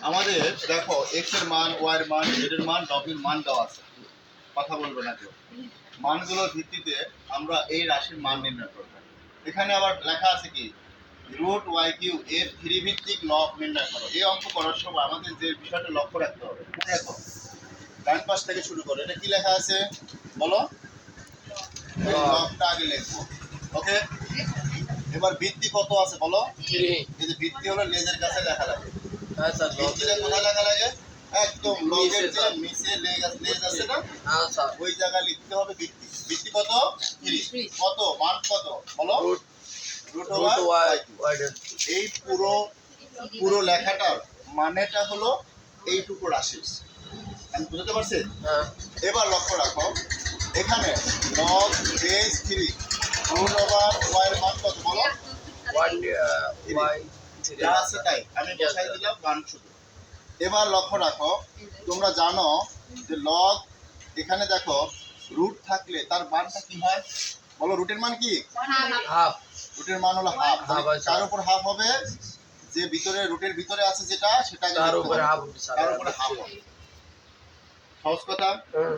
আমাদের দেখো x এর মান, y এর মান, z এর মান, w এর মান দেওয়া আছে। কথা বলবে না কেউ। মানগুলোর ভিত্তিতে আমরা এই রাশির মান নির্ণয় করব। এখানে আবার লেখা আছে কি রুট ওয়াই কিউ এর 3 ভিত্তিক লব নির্ণয় করো। এই অঙ্ক করার সময় আমাদের যে বিষয়টা লক্ষ্য রাখতে হবে, দেখো ডান পাশ থেকে শুরু করো। এটা কি লেখা আছে বলো? লবটা আগে লিখবো। ওকে, এবার ভিত্তি কত আছে বলো? 3। এই যে ভিত্তি হলো লেজের কাছে লেখা লাগে। আচ্ছা, ভিত্তিটা কোথায় লেখা লাগে? একদম লগের যে নিচে লেজ আছে না, আচ্ছা, ওই জায়গায় লিখতে হবে ভিত্তি। ভিত্তি কত? 3। কত মান কত বলো? Root over y। এই পুরো লেখাটার মানেটা হলো এইটুকু রাশি। আমি বুঝতে পারছি? এবার লক্ষ্য রাখো, এখানে log base 3 root over y এর মান কত বলো? 1 y যা আছে তাই আমি বসাই দিলাম 1 শুধু। এবার লক্ষ্য রাখো, তোমরা জানো যে লগ, এখানে দেখো রুট থাকলে তার মানটা কি হয় বলো? রুটের মান কি? হাফ। রুটের মান হলো হাফ। কার উপর হাফ হবে? যে ভিতরে রুটের ভিতরে আছে যেটা, সেটা তার উপরে হাফ। তার উপরে হাফ হবে। সহজ কথা।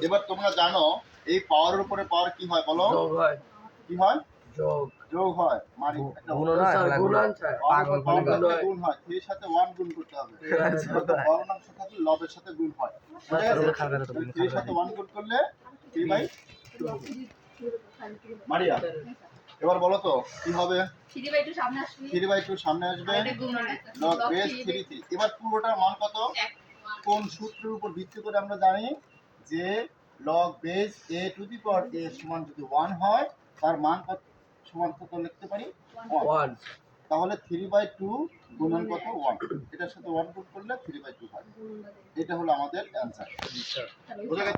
এবার তোমরা জানো এই পাওয়ারের উপরে পাওয়ার কি হয় বলো? যোগ হয়। কি হয়? যোগ। যোগ হয়। মানে একটা গুণ হয়। গুণ হয়। 3 এর সাথে 1 গুণ করতে হবে। বর্ণাংশ থাকলে লবের সাথে গুণ হয়। ঠিক আছে? 3 এর সাথে 1 গুণ করলে 3/2 মারিয়া। এবার বলো তো কি হবে? 3/2 সামনে আসবে। 3/2 সামনে আসবে। Log base 3। এবার পুরোটার মান কত? কোন সূত্রের উপর ভিত্তি করে আমরা জানি যে log base a to the power a সমান যদি 1 হয়, তার মান কত সমান কত লিখতে পারি? 1। তাহলে 3/2 গুণন কত? 1। এটার সাথে 1 গুণ করলে 3/2 হয়। এটা হলো আমাদের অ্যানসার। বুঝা গেছে?